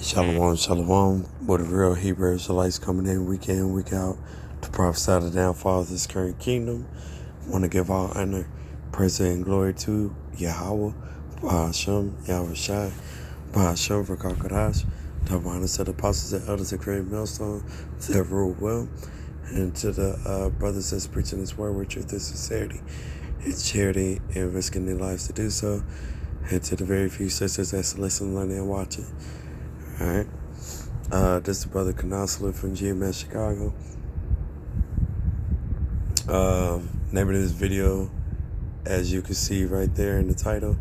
Shalom, shalom. What the real Hebrew Israelites coming in week week out to prophesy the downfall of this current kingdom. Want to give all honor, praise, and glory to Yahweh, Bahashem, Yahweh Shai, Bahashem, Rakakadash, to honor to the apostles and elders of Great Millstone, that rule well, and to the brothers that's preaching this word with truth and sincerity, and charity, and risking their lives to do so, and to the very few sisters that's listening, learning, and watching. Alright, this is Brother Canasula from GMS Chicago. Name of this video, as you can see right there in the title,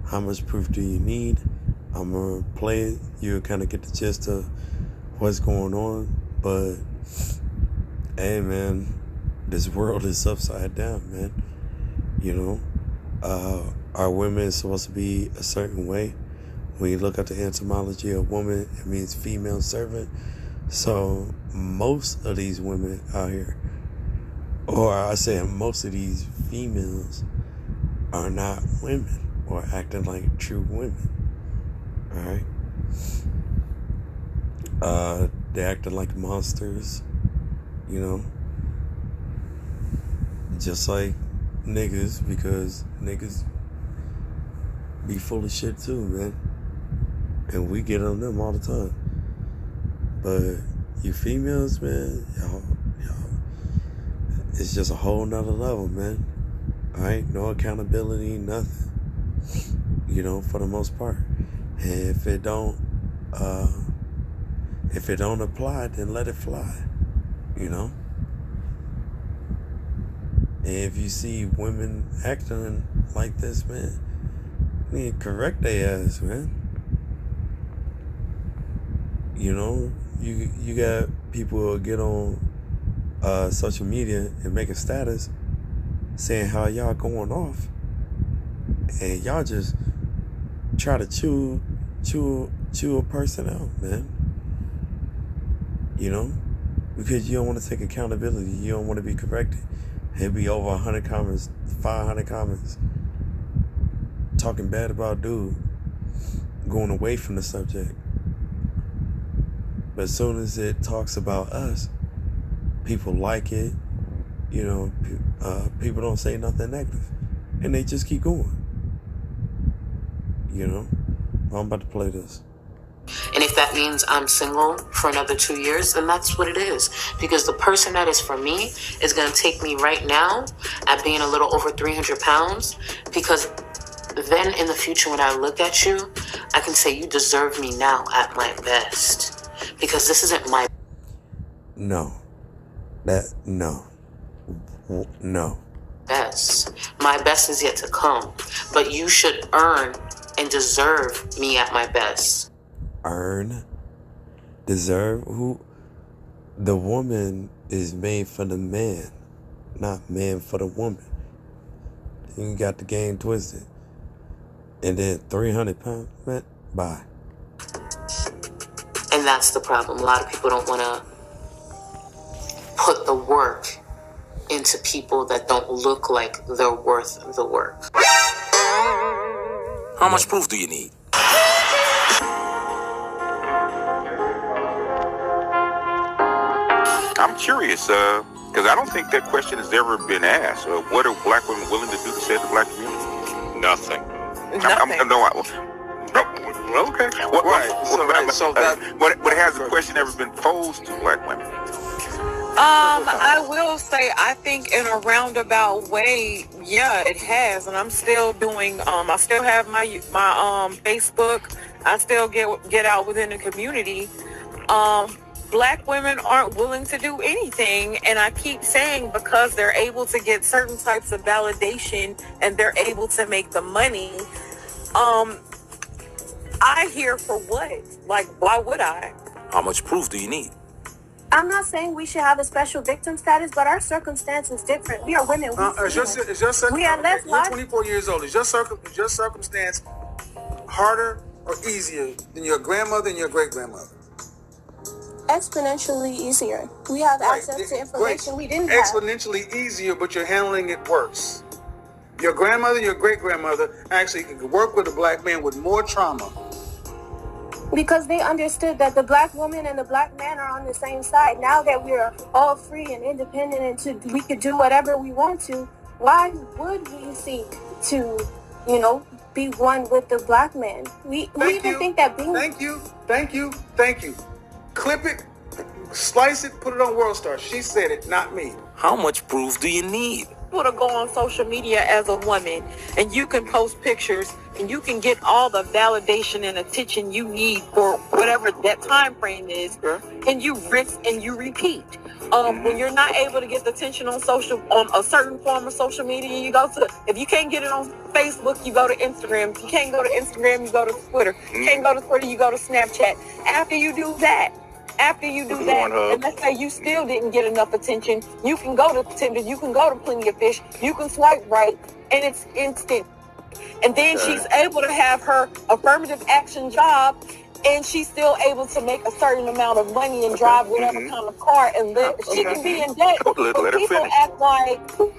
how much proof do you need? I'm going to play it. You'll kind of get the gist of what's going on. But, hey man, this world is upside down, man. You know, our women is supposed to be a certain way. When you look at the etymology of woman, it means female servant. So most of these women out here, or I say most of these females, are not women or acting like true women. Alright? They're acting like monsters, you know. Just like niggas, because niggas be full of shit too, man. And we get on them all the time. But you females, man, y'all, it's just a whole nother level, man. Alright? No accountability, nothing. You know, for the most part. And if it don't apply, then let it fly. You know? And if you see women acting like this, man, you need to correct their ass, man. You know, you got people who get on social media and make a status saying how y'all going off, and y'all just try to chew a person out, man. You know, because you don't want to take accountability, you don't want to be corrected. It'd be over 100 comments, 500 comments talking bad about dude, going away from the subject. But as soon as it talks about us, people like it. You know, people don't say nothing negative, and they just keep going. You know, I'm about to play this. And if that means I'm single for another 2 years, then that's what it is. Because the person that is for me is going to take me right now at being a little over 300 pounds. Because then in the future, when I look at you, I can say you deserve me now at my best. Because this isn't my... No. best. My best is yet to come. But you should earn and deserve me at my best. Earn? Deserve? Who? The woman is made for the man, not man for the woman. You got the game twisted. And then 300 pounds, man, bye. And that's the problem. A lot of people don't want to put the work into people that don't look like they're worth the work. How much proof do you need? I'm curious, because I don't think that question has ever been asked. What are black women willing to do to save the black community? Nothing. Okay. But has the question ever been posed to black women? I will say, I think in a roundabout way, yeah, it has, and I'm still doing. I still have my Facebook. I still get out within the community. Black women aren't willing to do anything, and I keep saying because they're able to get certain types of validation and they're able to make the money. I hear for what? Like, why would I? How much proof do you need? I'm not saying we should have a special victim status, but our circumstance is different. We are women. We are less You're 24 years old. Is your circumstance harder or easier than your grandmother and your great-grandmother? Exponentially easier. We have access to information we didn't have. Exponentially easier, but you're handling it worse. Your grandmother, your great-grandmother actually could work with a black man with more trauma Because they understood that the black woman and the black man are on the same side. Now that we're all free and independent and we could do whatever we want to, why would we seek to, be one with the black man? We even think that being... Thank you. Clip it, slice it, put it on World Star. She said it, not me. How much proof do you need? To go on social media as a woman and you can post pictures and you can get all the validation and attention you need for whatever that time frame is, and you rinse and you repeat. When you're not able to get the attention on a certain form of social media, if you can't get it on Facebook, you go to Instagram. If you can't go to Instagram, you go to Twitter. You can't go to Twitter, you go to Snapchat. After you do that, and let's say you still didn't get enough attention, you can go to Tinder, you can go to Plenty of Fish, you can swipe right, and it's instant. And then she's able to have her affirmative action job, and she's still able to make a certain amount of money and drive whatever kind of car and live. She can be in debt. But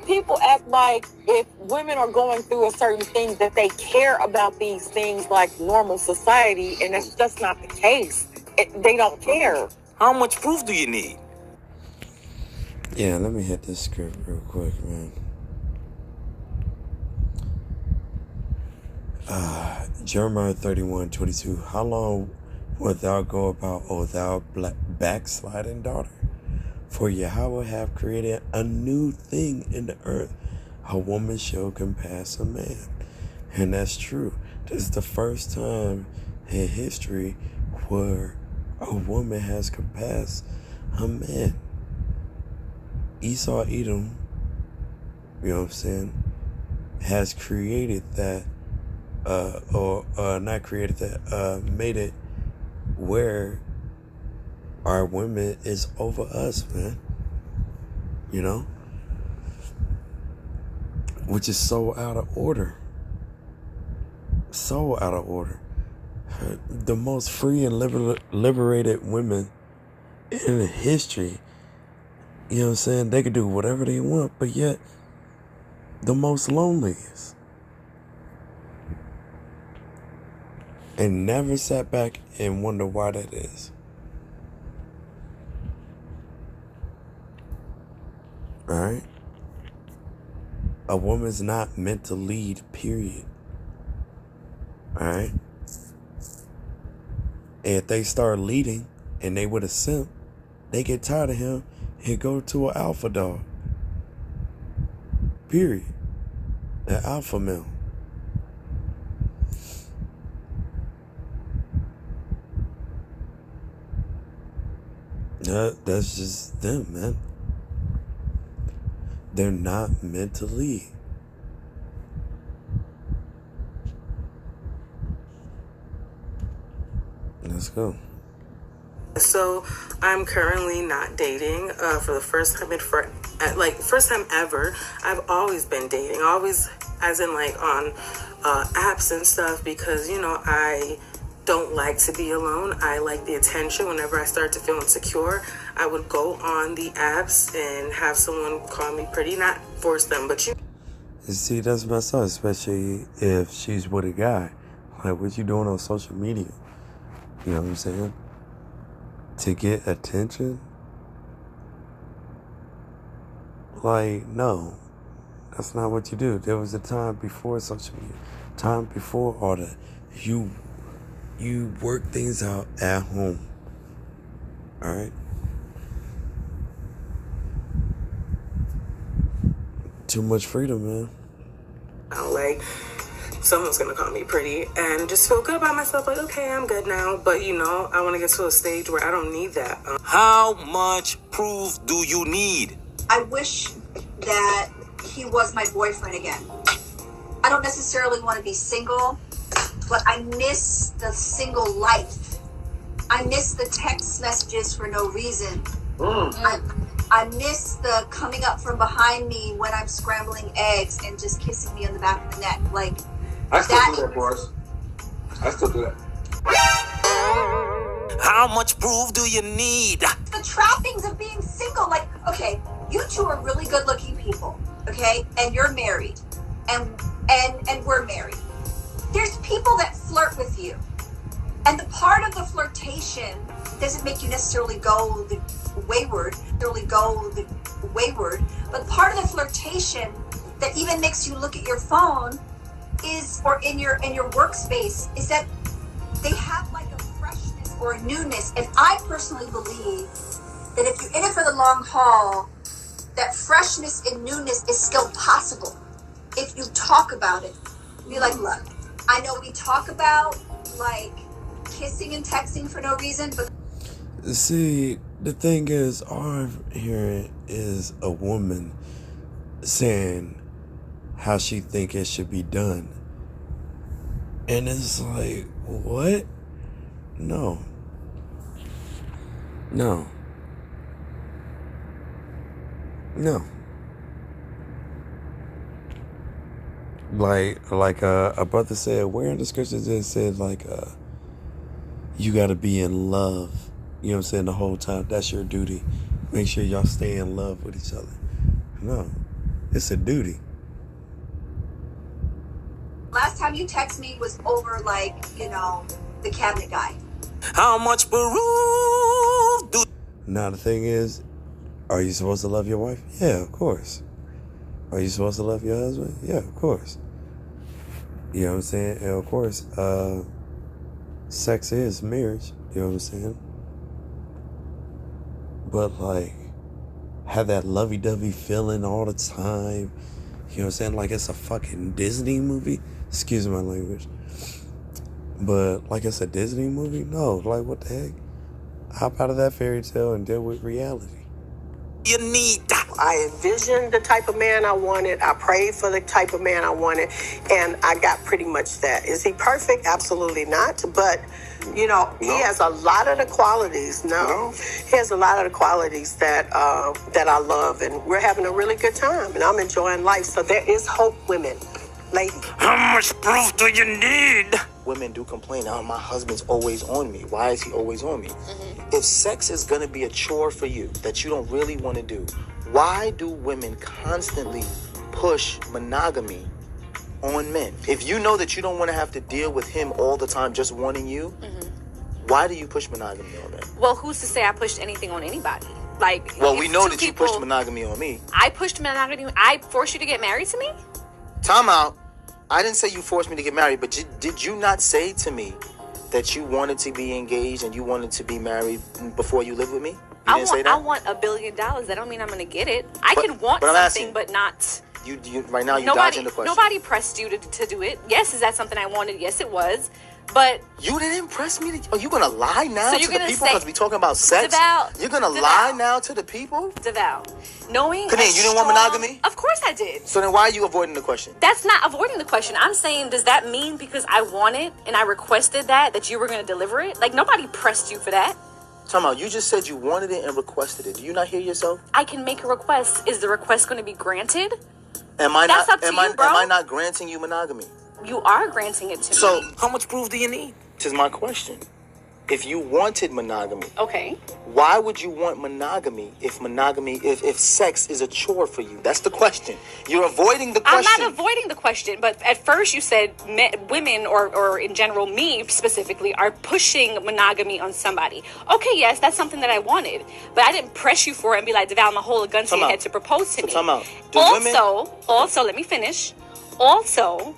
people act like if women are going through a certain thing that they care about these things like normal society, and that's just not the case. They don't care. How much proof do you need? Yeah, let me hit this script real quick, man. Jeremiah 31:22. How long wilt thou go about, O thou backsliding daughter? For Yahweh hath created a new thing in the earth. A woman shall compass a man. And that's true. This is the first time in history where a woman has compassed a man. Esau Edom, you know what I'm saying, has created that, not created that, made it where our women is over us, man. Which is so out of order. So out of order. The most free and liberated women in history, you know what I'm saying? They could do whatever they want, but yet the most loneliest. And never sat back and wonder why that is. Alright? A woman's not meant to lead, period. Alright? And if they start leading and they with a simp, they get tired of him and go to an alpha dog. Period. An alpha male. That's just them, man. They're not meant to lead. Let's go. So I'm currently not dating for the first time first time ever. I've always been dating, always as in like on apps and stuff, because I don't like to be alone. I like the attention. Whenever I start to feel insecure, I would go on the apps and have someone call me pretty, not force them, but You see, that's messed up, especially if she's with a guy. Like, what you doing on social media? You know what I'm saying? To get attention? Like, no. That's not what you do. There was a time before social media. Time before all that. You work things out at home. Alright? Too much freedom, man. Like, someone's gonna call me pretty and just feel good about myself, like, okay, I'm good now. But I want to get to a stage where I don't need that. How much proof do you need? I wish that he was my boyfriend again. I don't necessarily want to be single, but I miss the single life. I miss the text messages for no reason. I miss the coming up from behind me when I'm scrambling eggs and just kissing me on the back of the neck. Like, I still do that, Boris. I still do that. How much proof do you need? The trappings of being single. Like, okay, you two are really good looking people, okay? And you're married. And we're married. There's people that flirt with you. And the part of the flirtation doesn't make you necessarily go the wayward, but part of the flirtation that even makes you look at your phone is, or in your workspace, is that they have like a freshness or a newness. And I personally believe that if you're in it for the long haul, that freshness and newness is still possible if you talk about it. Be like, look, I know we talk about like kissing and texting for no reason, but See, the thing is, all I'm hearing is a woman saying how she think it should be done. And it's like, what? No. No. No. Like a brother said, where in the scriptures it said you gotta be in love. You know what I'm saying? The whole time. That's your duty. Make sure y'all stay in love with each other. No. It's a duty. last time you text me was over like, the cabinet guy. How much proof do... Now the thing is, are you supposed to love your wife? Yeah, of course. Are you supposed to love your husband? Yeah, of course. You know what I'm saying? And of course, sex is marriage. You know what I'm saying? But have that lovey-dovey feeling all the time. You know what I'm saying? Like it's a fucking Disney movie. Excuse my language. But like it's a Disney movie? No. Like what the heck? Hop out of that fairy tale and deal with reality. You need that. I envisioned the type of man I wanted. I prayed for the type of man I wanted. And I got pretty much that. Is he perfect? Absolutely not. But, he has a lot of the qualities. No. He has a lot of the qualities that I love. And we're having a really good time. And I'm enjoying life. So there is hope, women. Ladies. How much proof do you need? Women do complain, oh, my husband's always on me. Why is he always on me? Mm-hmm. If sex is going to be a chore for you that you don't really want to do, why do women constantly push monogamy on men? If you know that you don't want to have to deal with him all the time just wanting you, why do you push monogamy on men? Well, who's to say I pushed anything on anybody? Well, we know that you pushed monogamy on me. I pushed monogamy. I forced you to get married to me? Time out. I didn't say you forced me to get married, but did you not say to me that you wanted to be engaged and you wanted to be married before you lived with me? You didn't say that? I want $1 billion. That don't mean I'm going to get it. I can want something, asking, but not... You right now, you're dodging the question. Nobody pressed you to do it. Yes, is that something I wanted? Yes, it was. But... You didn't press me to... Are you going to lie now to the people because we're talking about sex? You're going to lie now to the people? DeVal. Knowing... Kadeen, you didn't want monogamy? Of course I did. So then why are you avoiding the question? That's not avoiding the question. I'm saying, does that mean because I want it and I requested that you were going to deliver it? Nobody pressed you for that. Time out. You just said you wanted it and requested it. Do you not hear yourself? I can make a request. Is the request going to be granted? Am I That's up to you, bro. Am I not granting you monogamy? You are granting it to me. So how much proof do you need? This is my question. If you wanted monogamy, okay, why would you want monogamy if sex is a chore for you? That's the question. You're avoiding the question. I'm not avoiding the question, but at first you said women or in general me specifically are pushing monogamy on somebody. Okay, yes, that's something that I wanted, but I didn't press you for it and be like, DeVal, I'm gonna hold a gun to your head to propose to me. Time out. Also, let me finish. Also,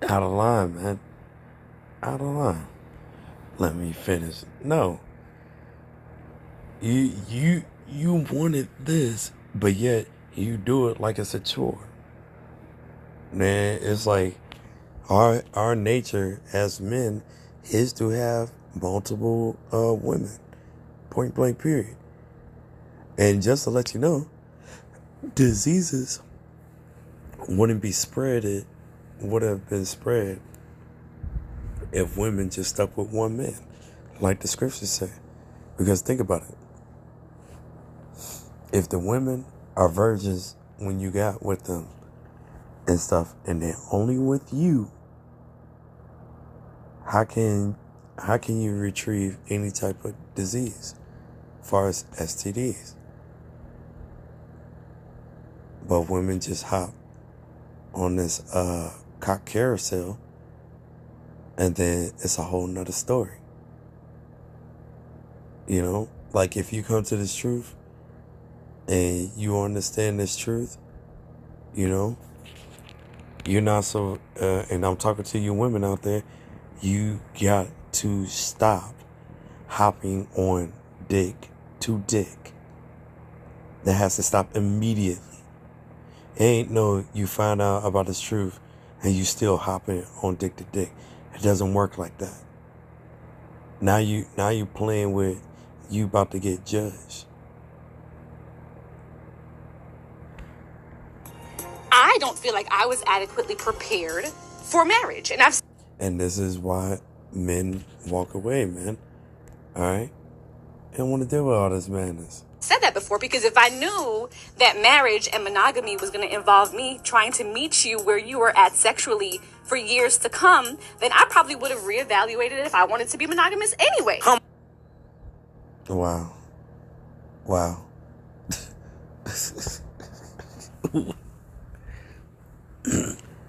out of line, man. Out of line. Let me finish. No. You wanted this, but yet you do it like it's a chore. Man, it's like our nature as men is to have multiple women. Point blank period. And just to let you know, diseases would have been spread if women just stuck with one man, like the scriptures say. Because think about it. If the women are virgins when you got with them and stuff, and they're only with you, how can you retrieve any type of disease as far as STDs? But women just hop on this cock carousel, and then it's a whole nother story. You know, like if you come to this truth and you understand this truth, you know, you're not so, and I'm talking to you women out there, you got to stop hopping on dick to dick. That has to stop immediately. Ain't no you find out about this truth and you still hopping on dick to dick. It doesn't work like that. Now you playing with you about to get judged. I don't feel like I was adequately prepared for marriage. And this is why men walk away, man. Alright? They don't want to deal with all this madness. Said that before, because if I knew that marriage and monogamy was going to involve me trying to meet you where you were at sexually for years to come, then I probably would have reevaluated it if I wanted to be monogamous anyway. Wow.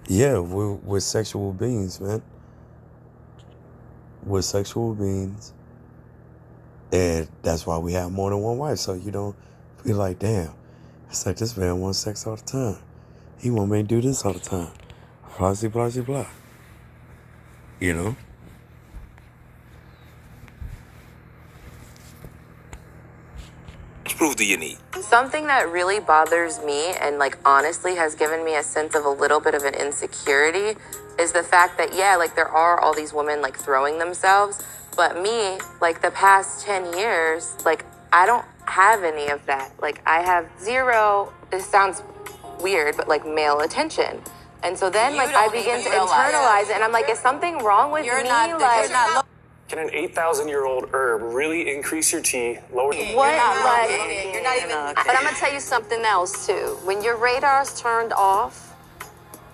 Yeah, we're sexual beings, man. We're sexual beings. And that's why we have more than one wife. So you don't feel like, damn, it's like this man wants sex all the time. He want me to do this all the time. Blah, blah, blah, blah. You know? How much proof do you need? Something that really bothers me and like honestly has given me a sense of a little bit of an insecurity is the fact that, yeah, like there are all these women like throwing themselves. But me, like the past 10 years, like I don't have any of that. Like I have zero, this sounds weird, but like male attention. And so then like I begin to internalize it and I'm like, is something wrong with me? Can an 8,000-year-old herb really increase your T, lower the... You're not even, but I'm gonna tell you something else too. When your radar's turned off,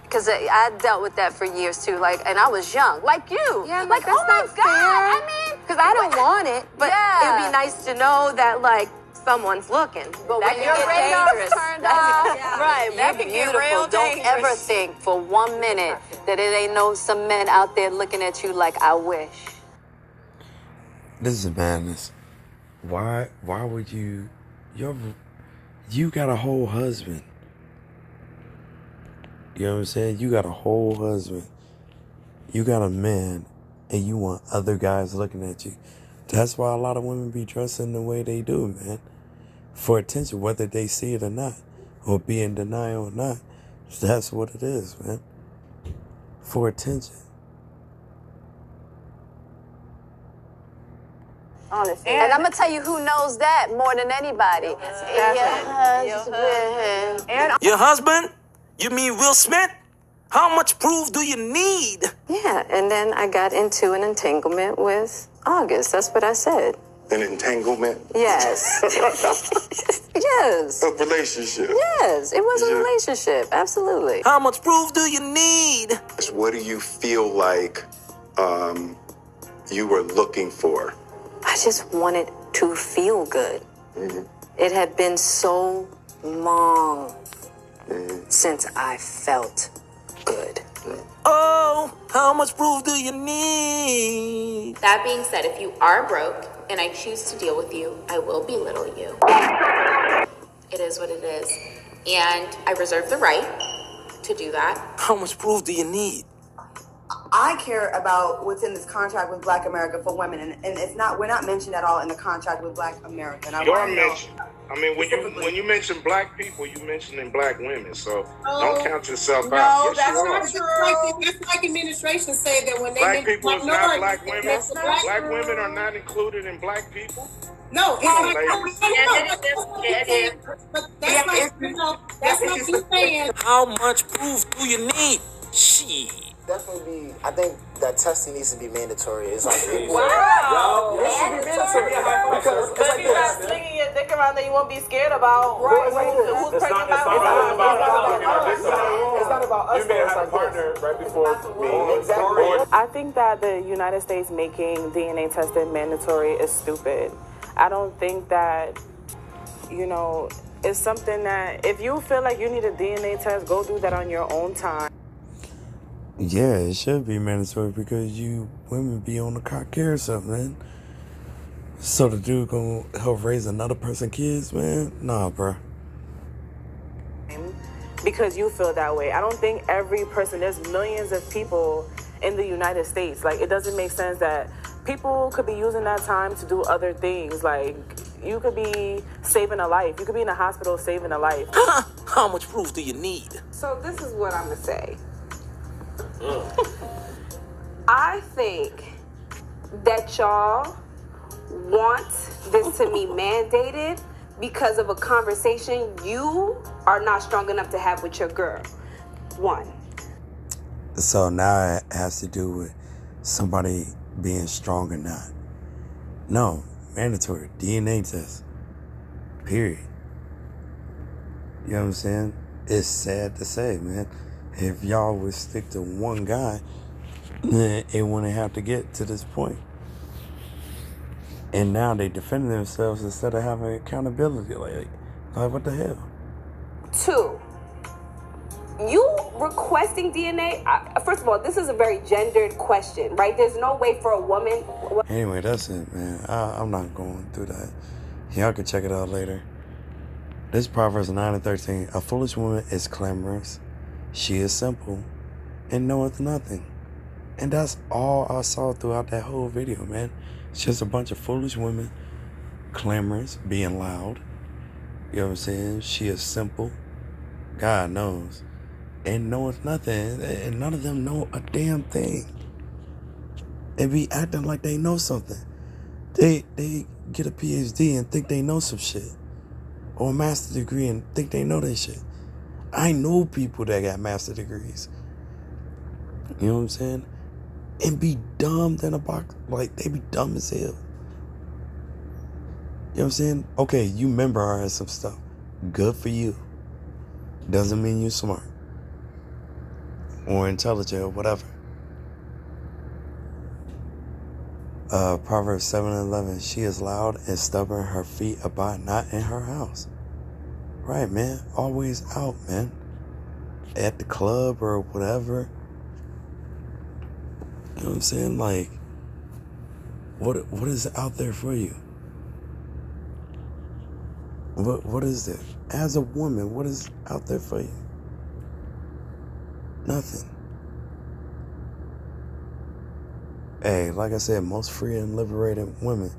because I dealt with that for years too, like, and I was young, like you. Yeah, like, oh my God, I mean, because I don't want it, but it'd be nice to know that, like, someone's looking. But that when your radar's turned off, right, that can get real dangerous. Don't ever think for 1 minute that it ain't some men out there looking at you like, I wish. This is madness. Why would you got a whole husband. You know what I'm saying? You got a whole husband. You got a man, and you want other guys looking at you. That's why a lot of women be dressing the way they do, man. For attention, whether they see it or not, or be in denial or not. That's what it is, man. For attention. Honestly. And I'm going to tell you who knows that more than anybody. Your husband? You mean Will Smith? How much proof do you need? Yeah, and then I got into an entanglement with August. That's what I said. An entanglement? Yes. Yes. A relationship? Yes, it was a relationship. Absolutely. How much proof do you need? What do you feel like you were looking for? I just wanted to feel good. Mm-hmm. It had been so long since I felt good. Oh, how much proof do you need? That being said, if you are broke and I choose to deal with you, I will belittle you. It is what it is. And I reserve the right to do that. How much proof do you need? I care about what's in this contract with Black America for women, and it's not, we're not mentioned at all in the contract with Black America. And you are mentioned. I mean, when you mention black people, you mentioning black women, so don't count yourself out. No, that's not true. That's like administration say that when they black people is not black women. Black women are not included in black people. No, that's not you saying. How much proof do you need? Shit. Definitely be. I think that testing needs to be mandatory. It's like wow. It should be mandatory because it's like you're not slinging your dick around that you won't be scared about. Right? Who's pregnant about? It's not about us. You may have a partner right before me. Exactly. I think that the United States making DNA testing mandatory is stupid. I don't think that, it's something that if you feel like you need a DNA test, go do that on your own time. Yeah, it should be mandatory because you women be on the cock care or something, man. So the dude gonna help raise another person's kids, man? Nah, bro. Because you feel that way. I don't think every person, there's millions of people in the United States. Like, it doesn't make sense that people could be using that time to do other things. Like, you could be saving a life. You could be in a hospital saving a life. How much proof do you need? So this is what I'm gonna say. I think that y'all want this to be mandated because of a conversation you are not strong enough to have with your girl. One. So now it has to do with somebody being strong or not. No, mandatory DNA test. Period. You know what I'm saying? It's sad to say, man. If y'all would stick to one guy, then it wouldn't have to get to this point. And now they defend themselves instead of having accountability. Like what the hell? Two, you requesting DNA, first of all, this is a very gendered question, right? There's no way for a woman. Anyway, that's it, man. I'm not going through that. Y'all can check it out later. This Proverbs 9:13. A foolish woman is clamorous. She is simple and knoweth nothing. And that's all I saw throughout that whole video, man. It's just a bunch of foolish women, clamorous, being loud. You know what I'm saying? She is simple. God knows. And knoweth nothing. And none of them know a damn thing. And be acting like they know something. They get a PhD and think they know some shit. Or a master's degree and think they know that shit. I know people that got master degrees. You know what I'm saying? And be dumb than a box. Like, they be dumb as hell. You know what I'm saying? Okay, you memorize some stuff. Good for you. Doesn't mean you're smart. Or intelligent or whatever. Proverbs 7:11. She is loud and stubborn. Her feet abide not in her house. Right, man. Always out, man. At the club or whatever. You know what I'm saying? Like, what is out there for you? What is there? As a woman, what is out there for you? Nothing. Hey, like I said, most free and liberated women,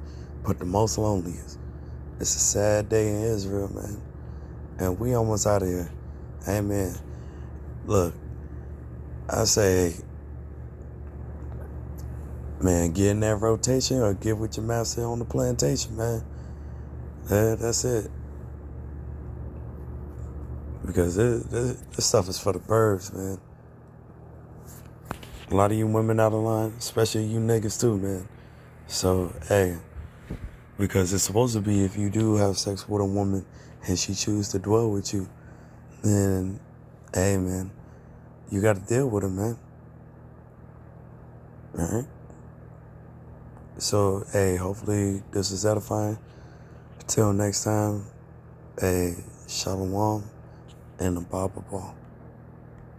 but the most loneliest. It's a sad day in Israel, man. And we almost out of here. Amen. Look, I say, man, get in that rotation or get with your master on the plantation, man. That's it. Because this stuff is for the birds, man. A lot of you women out of line, especially you niggas too, man. So, hey, because it's supposed to be if you do have sex with a woman and she chooses to dwell with you, then, hey, man, you got to deal with her, man. All right? So, hey, hopefully this is edifying. Until next time, hey, shalom and a Bible ball.